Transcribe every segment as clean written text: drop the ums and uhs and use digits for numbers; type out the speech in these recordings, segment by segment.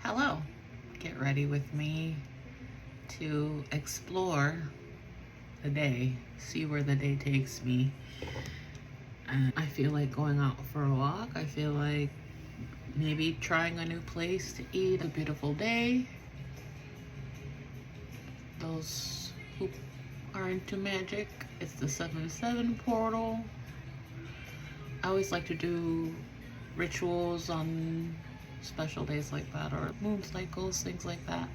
Hello, get ready with me to explore the day, see where the day takes me. And I feel like going out for a walk. I feel like maybe trying a new place to eat. A beautiful day. Those who are into magic, it's the 7/7 portal. I always like to do rituals on special days like that, or moon cycles, things like that.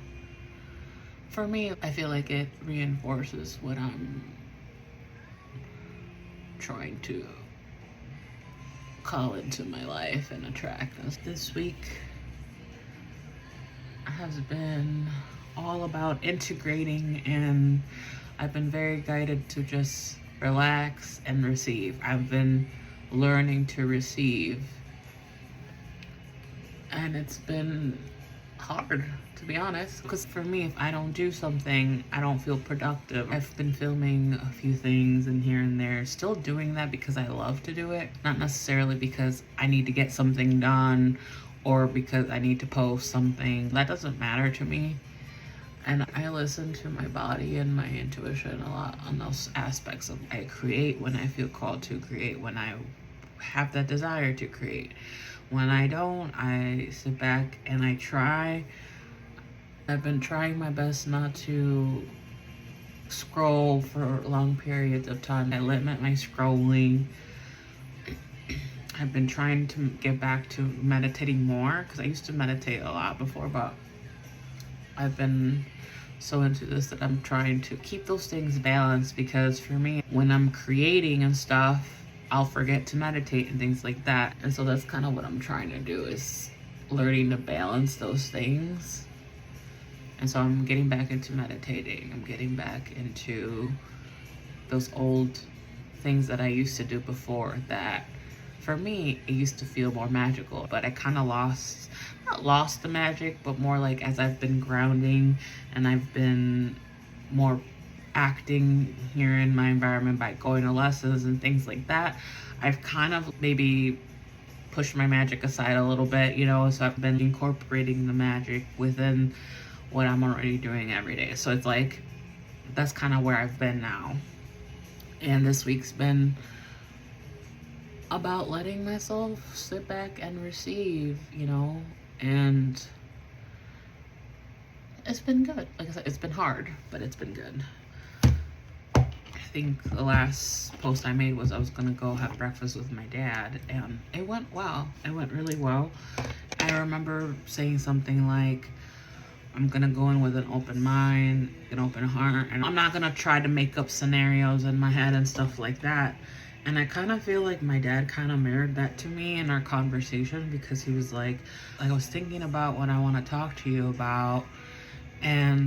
For me, I feel like it reinforces what I'm trying to call into my life and attract. This week has been all about integrating, and I've been very guided to just relax and receive. I've been learning to receive, and it's been hard, to be honest, because for me, if I don't do something, I don't feel productive. I've been filming a few things and here and there, still doing that because I love to do it, not necessarily because I need to get something done or because I need to post something. That doesn't matter to me. And I listen to my body and my intuition a lot on those aspects of I create when I feel called to create, when I have that desire to create. When I don't, I sit back and I try. I've been trying my best not to scroll for long periods of time. I limit my scrolling. I've been trying to get back to meditating more, because I used to meditate a lot before, but I've been so into this that I'm trying to keep those things balanced, because for me, when I'm creating and stuff, I'll forget to meditate and things like that. And so that's kind of what I'm trying to do, is learning to balance those things. And so I'm getting back into meditating. I'm getting back into those old things that I used to do before that, for me, it used to feel more magical, but I kind of not lost the magic, but more like as I've been grounding and I've been more acting here in my environment by going to lessons and things like that, I've kind of maybe pushed my magic aside a little bit, so I've been incorporating the magic within what I'm already doing every day. So it's like, that's kind of where I've been now. And this week's been about letting myself sit back and receive, and it's been good. Like I said, it's been hard, but it's been good. I think the last post I made was I was gonna go have breakfast with my dad, and it went well. It went really well. I remember saying something like, I'm gonna go in with an open mind, an open heart, and I'm not gonna try to make up scenarios in my head and stuff like that. And I kind of feel like my dad kind of mirrored that to me in our conversation, because he was like, I was thinking about what I want to talk to you about,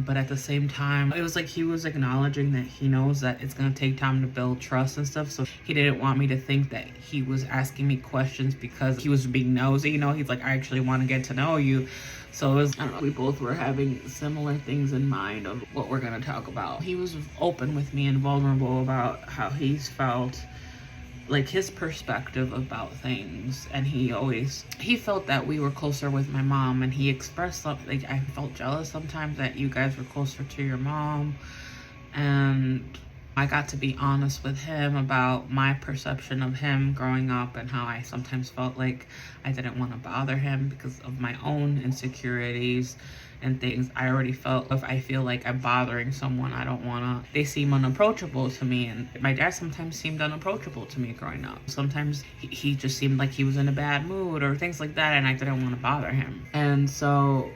but at the same time, it was like he was acknowledging that he knows that it's going to take time to build trust and stuff. So he didn't want me to think that he was asking me questions because he was being nosy. He's like, I actually want to get to know you. So it was, I don't know, we both were having similar things in mind of what we're going to talk about. He was open with me and vulnerable about how he's felt, like his perspective about things, and he felt that we were closer with my mom, and he expressed like, I felt jealous sometimes that you guys were closer to your mom. And I got to be honest with him about my perception of him growing up, and how I sometimes felt like I didn't want to bother him because of my own insecurities and things. I already felt, if I feel like I'm bothering someone, I don't want to, they seem unapproachable to me. And my dad sometimes seemed unapproachable to me growing up. Sometimes he just seemed like he was in a bad mood or things like that, and I didn't want to bother him. And so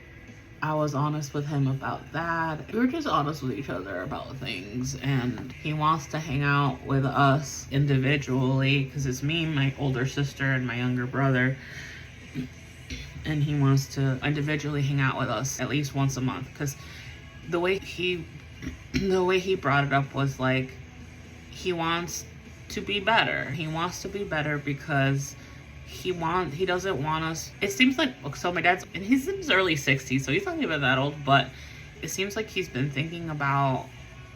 I was honest with him about that. We were just honest with each other about things, and he wants to hang out with us individually, because it's me, my older sister, and my younger brother. And he wants to individually hang out with us at least once a month, because the way he brought it up was like, he wants to be better. He wants to be better because he doesn't want us. It seems like, so my dad's, and he's in his early 60s, so he's not even that old, but it seems like he's been thinking about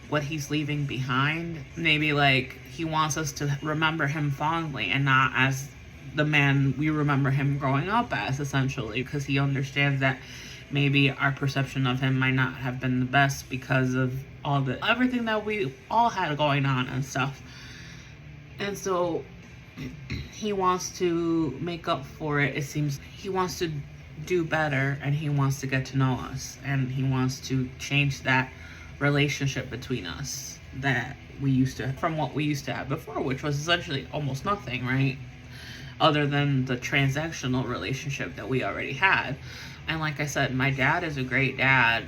what he's leaving behind. Maybe like he wants us to remember him fondly and not as the man we remember him growing up as, essentially, because he understands that maybe our perception of him might not have been the best because of everything that we all had going on and stuff. And so he wants to make up for it. It seems he wants to do better, and he wants to get to know us, and he wants to change that relationship between us that we used to, from what we used to have before, which was essentially almost nothing, right? Other than the transactional relationship that we already had. And like I said, my dad is a great dad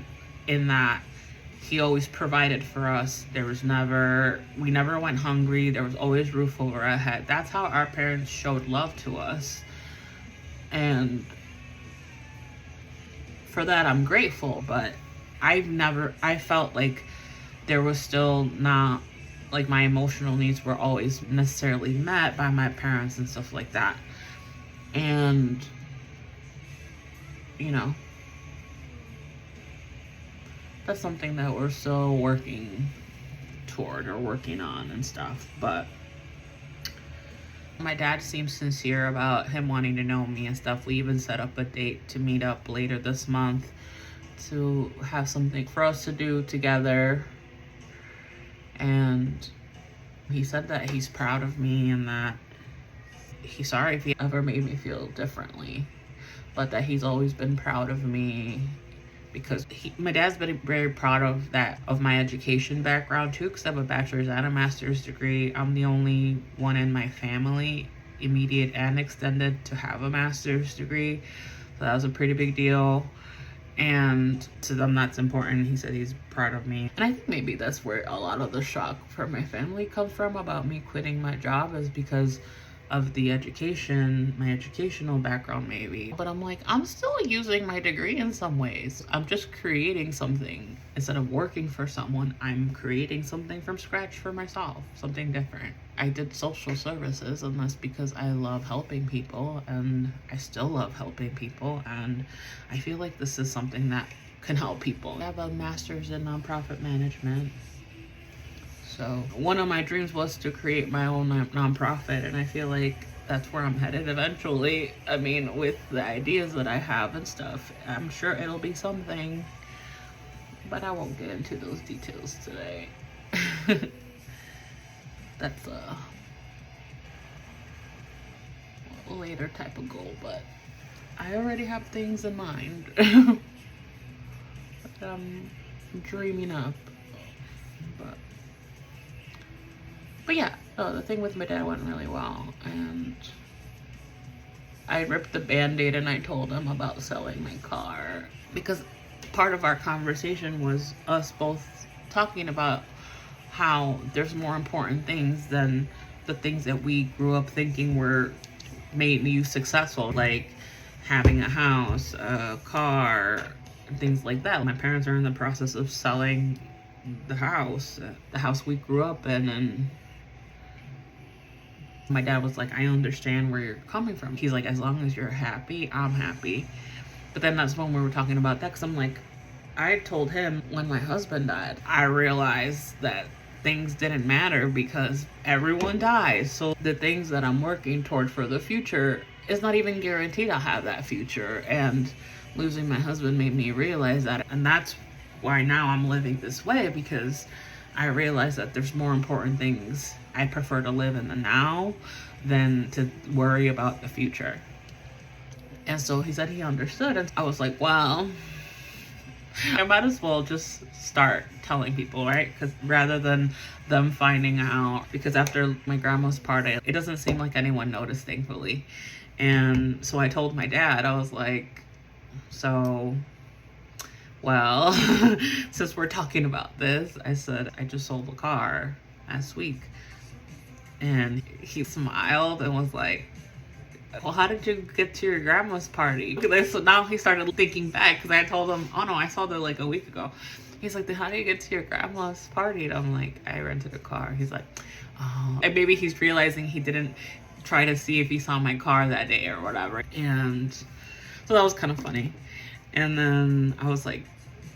in that he always provided for us. We never went hungry. There was always roof over our head. That's how our parents showed love to us. And for that, I'm grateful, but I felt like there was still not, like, my emotional needs were always necessarily met by my parents and stuff like that. And, you know, that's something that we're still working toward or working on and stuff. But my dad seems sincere about him wanting to know me and stuff. We even set up a date to meet up later this month to have something for us to do together. And he said that he's proud of me and that he's sorry if he ever made me feel differently, but that he's always been proud of me because my dad's been very proud of my education background too, because I have a bachelor's and a master's degree. I'm the only one in my family, immediate and extended, to have a master's degree. So that was a pretty big deal. And to them, that's important. He said he's proud of me. And I think maybe that's where a lot of the shock for my family comes from about me quitting my job, is because of the education, my educational background maybe. But I'm like, I'm still using my degree in some ways. I'm just creating something. Instead of working for someone, I'm creating something from scratch for myself, something different. I did social services, and that's because I love helping people, and I still love helping people, and I feel like this is something that can help people. I have a master's in nonprofit management. So one of my dreams was to create my own nonprofit, and I feel like that's where I'm headed eventually. I mean, with the ideas that I have and stuff, I'm sure it'll be something, but I won't get into those details today. That's a later type of goal, but I already have things in mind that I'm dreaming up. But yeah, the thing with my dad went really well, and I ripped the Band-Aid and I told him about selling my car, because part of our conversation was us both talking about how there's more important things than the things that we grew up thinking were made you successful, like having a house, a car, and things like that. My parents are in the process of selling the house we grew up in, and my dad was like, I understand where you're coming from. He's like, as long as you're happy, I'm happy. But then that's when we were talking about that, because I'm like, I told him when my husband died, I realized that things didn't matter because everyone dies. So the things that I'm working toward for the future is not even guaranteed I'll have that future. And losing my husband made me realize that. And that's why now I'm living this way, because I realize that there's more important things. I prefer to live in the now than to worry about the future. And so he said he understood, and I was like, well, I might as well just start telling people, right? Because rather than them finding out, because after my grandma's party, it doesn't seem like anyone noticed, thankfully. And so I told my dad, I was like, so, well, since we're talking about this, I said, I just sold a car last week. And he smiled and was like, well, how did you get to your grandma's party? So now he started thinking back, because I told him, oh no, I saw that like a week ago. He's like, then how do you get to your grandma's party? And I'm like, I rented a car. He's like, oh. And maybe he's realizing he didn't try to see if he saw my car that day or whatever. And so that was kind of funny. And then I was like,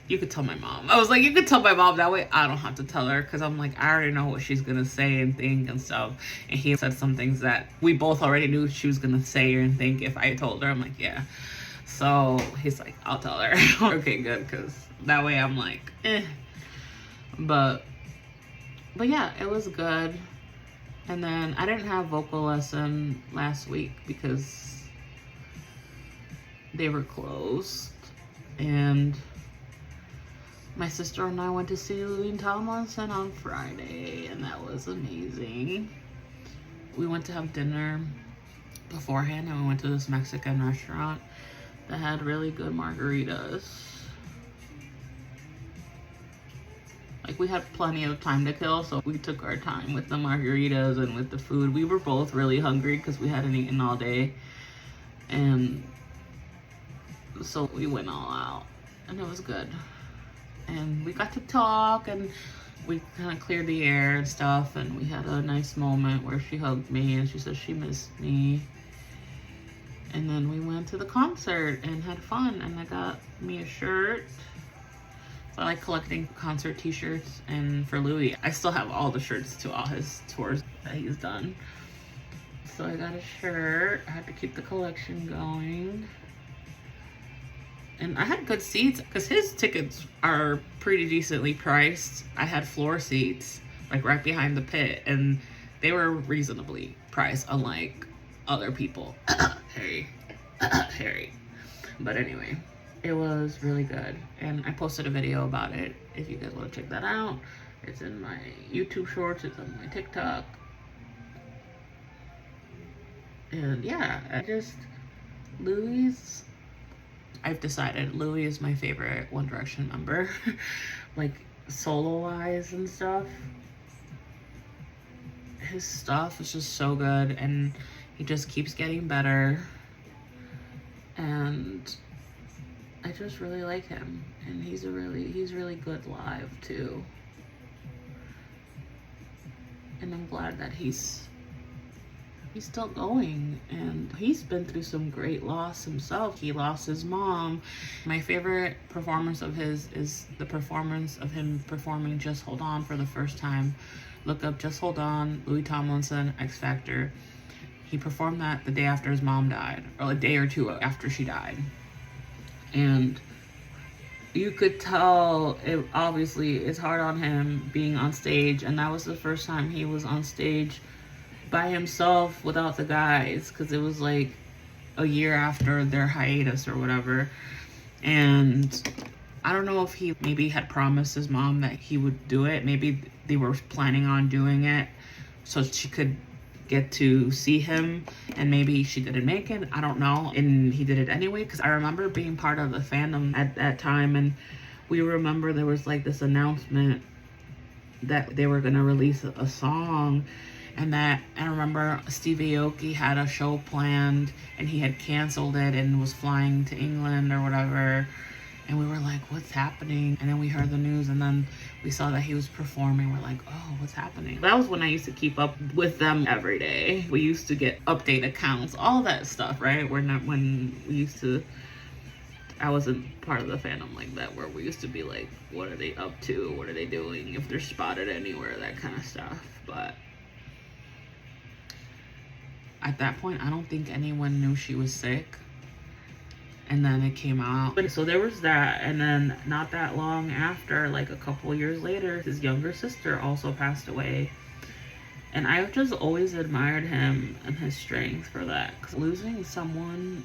you could tell my mom. I was like, you could tell my mom, that way I don't have to tell her, because I'm like, I already know what she's gonna say and think and stuff. And he said some things that we both already knew she was gonna say and think if I told her. I'm like, yeah. So he's like, I'll tell her. Okay, good, because that way I'm like, eh. But yeah, it was good. And then I didn't have vocal lesson last week because they were closed. And my sister and I went to see Louis Tomlinson on Friday, and that was amazing. We went to have dinner beforehand, and we went to this Mexican restaurant that had really good margaritas. Like, we had plenty of time to kill, so we took our time with the margaritas and with the food. We were both really hungry because we hadn't eaten all day. And so we went all out, and it was good. And we got to talk, and we kind of cleared the air and stuff, and we had a nice moment where she hugged me and she said she missed me. And then we went to the concert and had fun, and I got me a shirt. So I like collecting concert t-shirts, and for Louis, I still have all the shirts to all his tours that he's done. So I got a shirt. I had to keep the collection going. And I had good seats because his tickets are pretty decently priced. I had floor seats, like right behind the pit, and they were reasonably priced, unlike other people. Harry. But anyway, it was really good. And I posted a video about it if you guys want to check that out. It's in my YouTube shorts, it's on my TikTok. And yeah, I've decided Louis is my favorite One Direction member. Like, solo-wise and stuff. His stuff is just so good, and he just keeps getting better. And I just really like him. And he's really good live, too. And I'm glad that he's still going, and he's been through some great loss himself. He lost his mom. My favorite performance of his is the performance of him performing Just Hold On for the first time. Look up Just Hold On, Louis Tomlinson, X Factor. He performed that the day after his mom died, or a day or two after she died. And you could tell it obviously is hard on him being on stage, and that was the first time he was on stage by himself without the guys, because it was like a year after their hiatus or whatever. And I don't know if he maybe had promised his mom that he would do it. Maybe they were planning on doing it so she could get to see him, and maybe she didn't make it. I don't know. And he did it anyway, because I remember being part of the fandom at that time, and we remember there was like this announcement that they were going to release a song. And I remember Steve Aoki had a show planned, and he had canceled it and was flying to England or whatever. And we were like, what's happening? And then we heard the news, and then we saw that he was performing. We're like, oh, what's happening? That was when I used to keep up with them every day. We used to get update accounts, all that stuff, right? I wasn't part of the fandom like that, where we used to be like, what are they up to? What are they doing? If they're spotted anywhere, that kind of stuff. But at that point, I don't think anyone knew she was sick. And then it came out. So there was that. And then not that long after, like a couple years later, his younger sister also passed away. And I've just always admired him and his strength for that. 'Cause losing someone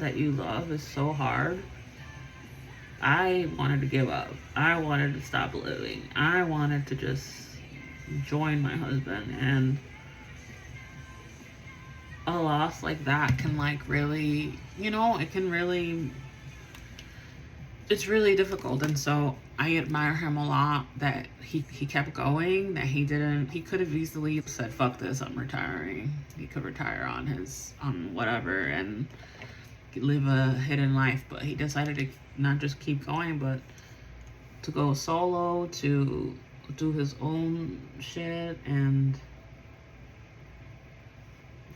that you love is so hard. I wanted to give up. I wanted to stop living. I wanted to just join my husband. And a loss like that can like really, it's really difficult. And so I admire him a lot that he kept going, that he could have easily said, fuck this, I'm retiring. He could retire on whatever and live a hidden life, but he decided to not just keep going, but to go solo, to do his own shit. And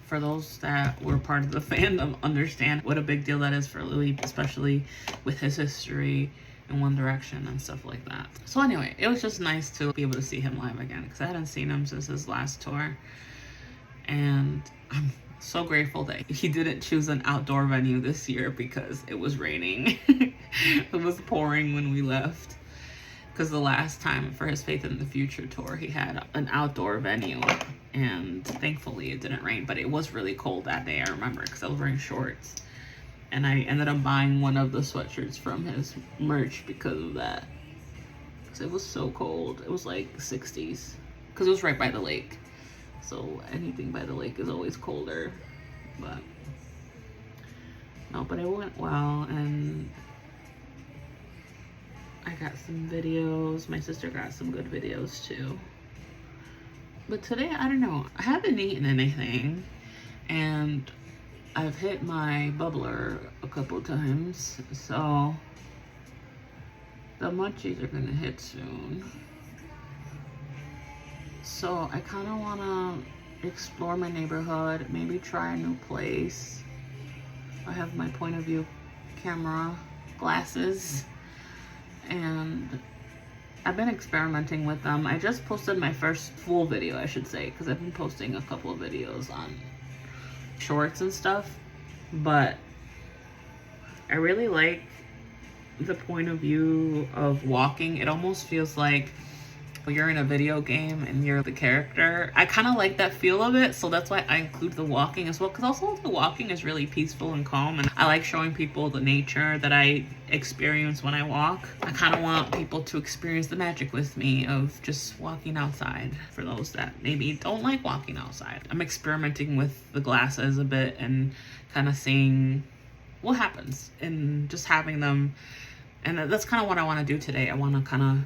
for those that were part of the fandom, understand what a big deal that is for Louis, especially with his history in One Direction and stuff like that. So anyway, it was just nice to be able to see him live again, because I hadn't seen him since his last tour. And I'm So grateful that he didn't choose an outdoor venue this year because it was raining. It was pouring when we left. Because the last time for his Faith in the Future tour, he had an outdoor venue, and thankfully it didn't rain, but it was really cold that day, I remember, because I was wearing shorts. And I ended up buying one of the sweatshirts from his merch because of that. Because it was so cold. It was like 60s. Because it was right by the lake. So anything by the lake is always colder. But no, but it went well, and I got some videos. My sister got some good videos too. But today, I don't know. I haven't eaten anything, and I've hit my bubbler a couple times, so the munchies are gonna hit soon. So I kind of want to explore my neighborhood, maybe try a new place. I have my point of view camera glasses, and I've been experimenting with them. I just posted my first full video, I should say, because I've been posting a couple of videos on shorts and stuff, but I really like the point of view of walking. It almost feels like you're in a video game and you're the character. I kind of like that feel of it, so that's why I include the walking as well, because also the walking is really peaceful and calm, and I like showing people the nature that I experience when I walk. I kind of want people to experience the magic with me of just walking outside, for those that maybe don't like walking outside. I'm experimenting with the glasses a bit and kind of seeing what happens and just having them, and that's kind of what I want to do today. I want to kind of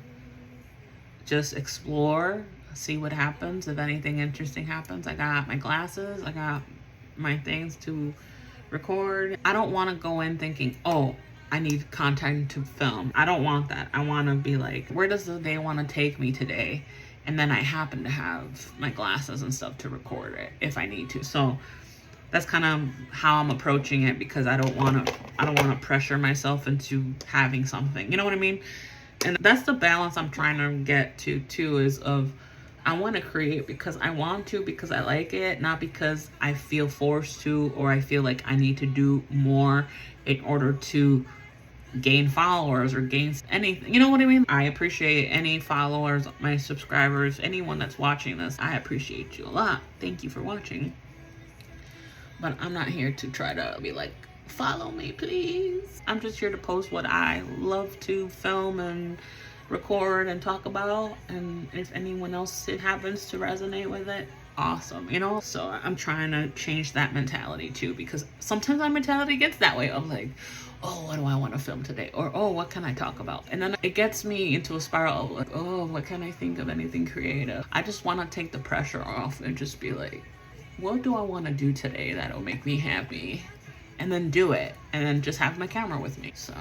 just explore, see what happens, if anything interesting happens. I got my glasses, I got my things to record. I don't want to go in thinking, oh, I need content to film. I don't want that. I want to be like, where does the day want to take me today? And then I happen to have my glasses and stuff to record it if I need to. So that's kind of how I'm approaching it, because I don't want to pressure myself into having something. You know what I mean? And that's the balance I'm trying to get to too, is of I want to create because I want to, because I like it, not because I feel forced to, or I feel like I need to do more in order to gain followers or gain anything. You know what I mean? I appreciate any followers, my subscribers, anyone that's watching this. I appreciate you a lot. Thank you for watching. But I'm not here to try to be like, follow me please. I'm just here to post what I love to film and record and talk about, and if anyone else it happens to resonate with it, awesome, you know. So I'm trying to change that mentality too, because sometimes my mentality gets that way of like, oh, what do I want to film today, or oh, what can I talk about? And then it gets me into a spiral of like, oh, what can I think of anything creative? I just want to take the pressure off and just be like, what do I want to do today that'll make me happy? And then do it, and then just have my camera with me. So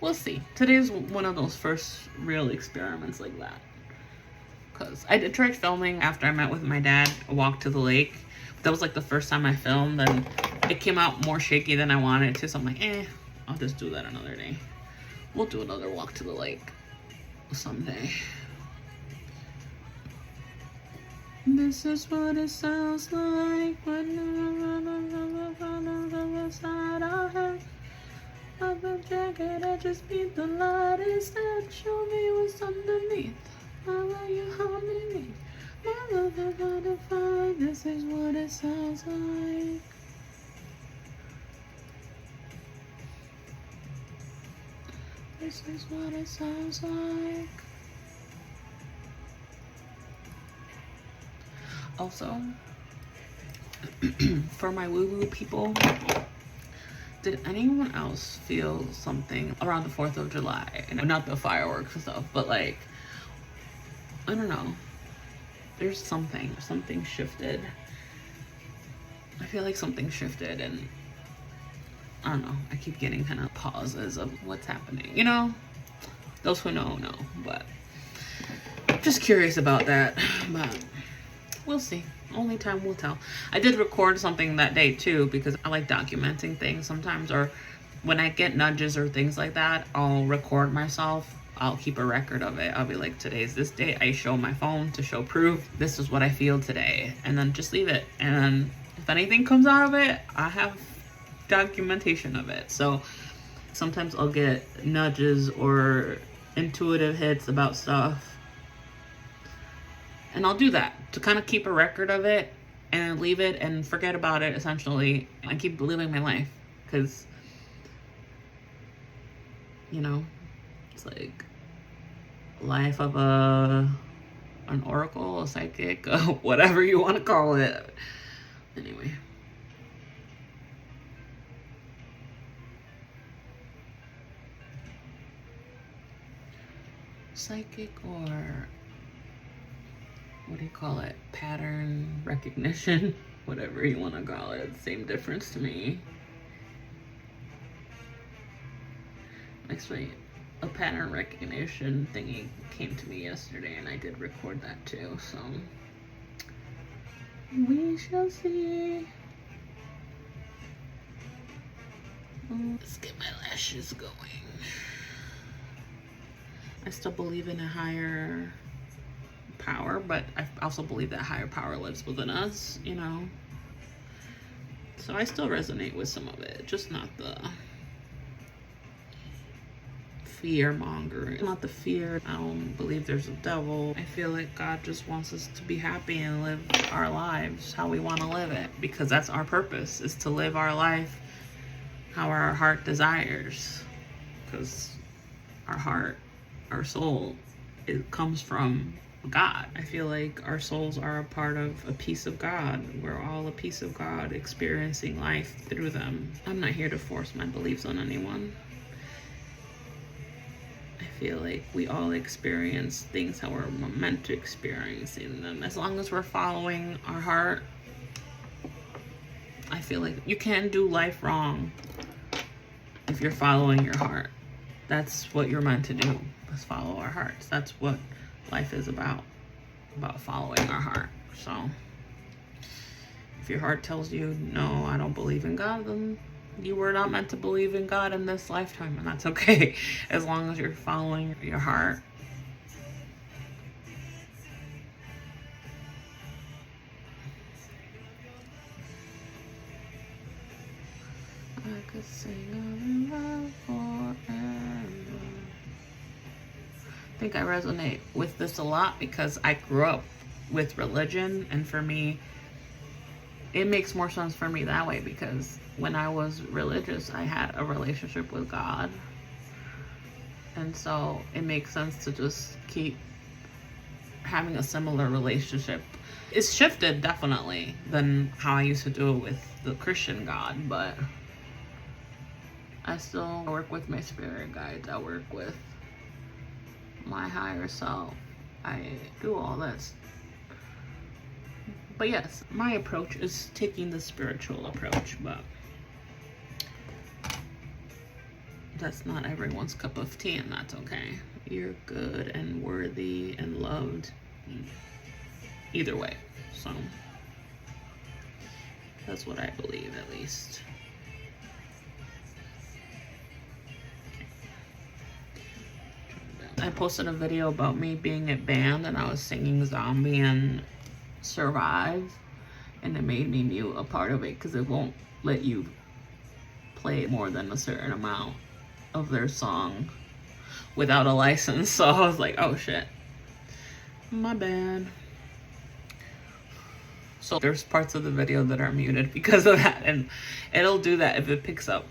we'll see. Today's one of those first real experiments like that, because I did try filming after I met with my dad, a walk to the lake. That was like the first time I filmed, and it came out more shaky than I wanted to, so I'm like, I'll just do that another day. We'll do another walk to the lake someday. This is what it sounds like when the side of head of the jacket. I just beat the light instead. Show me what's underneath. How are you harming me? My love is modified. This is what it sounds like. This is what it sounds like. Also, for my woo-woo people, did anyone else feel something around the 4th of July? And not the fireworks and stuff, but like, I don't know. There's something shifted. I feel like something shifted, and I don't know. I keep getting kind of pauses of what's happening. You know, those who know, but just curious about that. But we'll see. Only time will tell. I did record something that day too, because I like documenting things sometimes, or when I get nudges or things like that, I'll record myself. I'll keep a record of it. I'll be like, today's this day. I show my phone to show proof. This is what I feel today. And then just leave it. And then if anything comes out of it, I have documentation of it. So sometimes I'll get nudges or intuitive hits about stuff, and I'll do that to kind of keep a record of it and leave it and forget about it, essentially. I keep living my life, because, you know, it's like life of an oracle, a psychic, whatever you want to call it. Anyway. Psychic, or what do you call it? Pattern recognition, whatever you want to call it. Same difference to me. Actually, a pattern recognition thingy came to me yesterday, and I did record that too, so we shall see. Let's get my lashes going. I still believe in a higher power, but I also believe that higher power lives within us, you know? So I still resonate with some of it, just not the fear mongering. Not the fear. I don't believe there's a devil. I feel like God just wants us to be happy and live our lives how we want to live it, because that's our purpose, is to live our life how our heart desires. Because our heart, our soul, it comes from God. I feel like our souls are a part of a piece of God. We're all a piece of God, experiencing life through them. I'm not here to force my beliefs on anyone. I feel like we all experience things how we're meant to experience them. As long as we're following our heart, I feel like you can't do life wrong if you're following your heart. That's what you're meant to do, is follow our hearts. That's what life is about following our heart. So if your heart tells you, no, I don't believe in God, then you were not meant to believe in God in this lifetime, and that's okay, as long as you're following your heart. I could sing of love forever. I think I resonate with this a lot because I grew up with religion, and for me, it makes more sense for me that way, because when I was religious, I had a relationship with God. And so it makes sense to just keep having a similar relationship. It's shifted definitely than how I used to do it with the Christian God, but I still work with my spirit guides. I work with my higher self. I do all this. But yes, my approach is taking the spiritual approach, but that's not everyone's cup of tea, and that's okay. You're good and worthy and loved either way. So that's what I believe, at least. I posted a video about me being at band, and I was singing Zombie and Survive, and it made me mute a part of it because it won't let you play more than a certain amount of their song without a license. So I was like, oh shit, my bad. So there's parts of the video that are muted because of that, and it'll do that if it picks up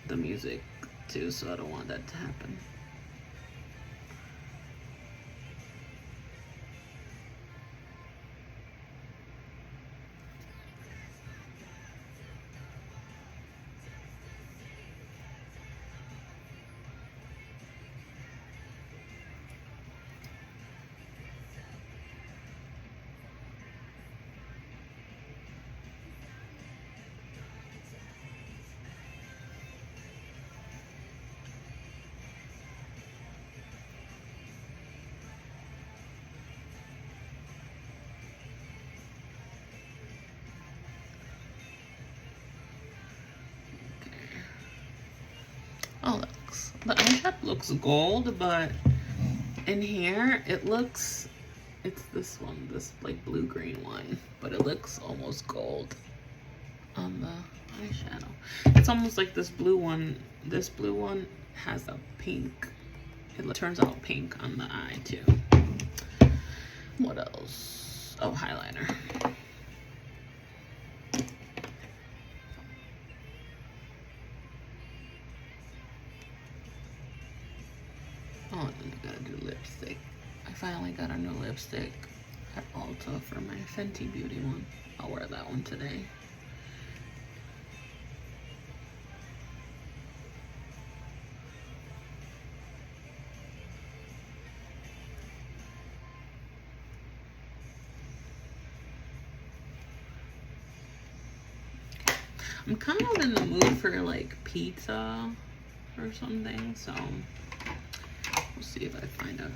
the music too, so I don't want that to happen. Oh, the eyeshadow looks gold, but in here it looks, it's this one, this like blue-green one, but it looks almost gold. on the eyeshadow. It's almost like this blue one. This blue one has a pink. It turns out pink on the eye too. What else? Oh, highlighter. Oh, and I gotta do lipstick. I finally got a new lipstick at Ulta for my Fenty Beauty one. I'll wear that one today. I'm kind of in the mood for like pizza or something, so we'll see if I find a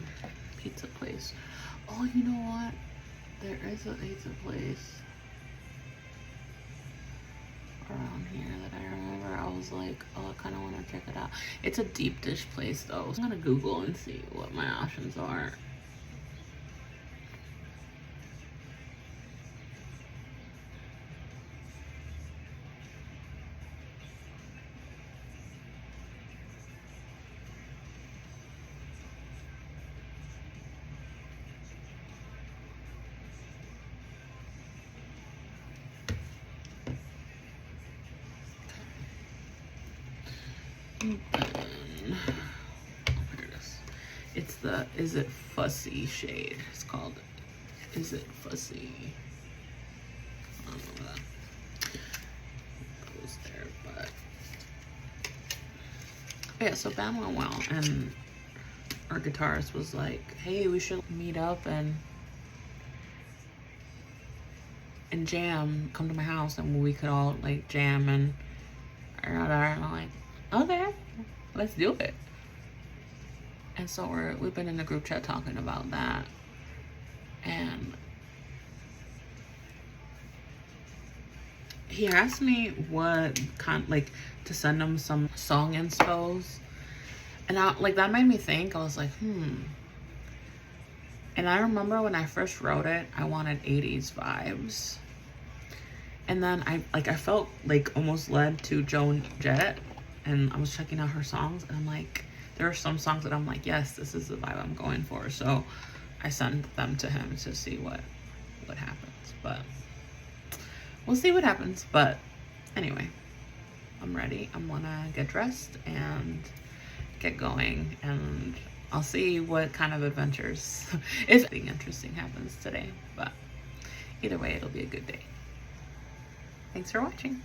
pizza place. Oh, you know what? There is a pizza place around here that I remember. I was like, oh, I kind of want to check it out. It's a deep dish place though, so I'm gonna Google and see what my options are. And then, oh, here it is. It's the Is It Fussy shade. It's called Is It Fussy. I don't know that goes there, but yeah. So band went well, and our guitarist was like, "Hey, we should meet up and jam. Come to my house, and we could all like jam and." And I'm like, okay, let's do it. And so we've been in the group chat talking about that, and he asked me what kind, like, to send him some song inspos, and that made me think. I was like, and I remember when I first wrote it, I wanted 80s vibes, and then I felt like almost led to Joan Jett. And I was checking out her songs, and I'm like, there are some songs that I'm like, yes, this is the vibe I'm going for. So I sent them to him to see what happens. But we'll see what happens. But anyway, I'm ready. I'm gonna get dressed and get going, and I'll see what kind of adventures, if anything interesting happens today. But either way, it'll be a good day. Thanks for watching.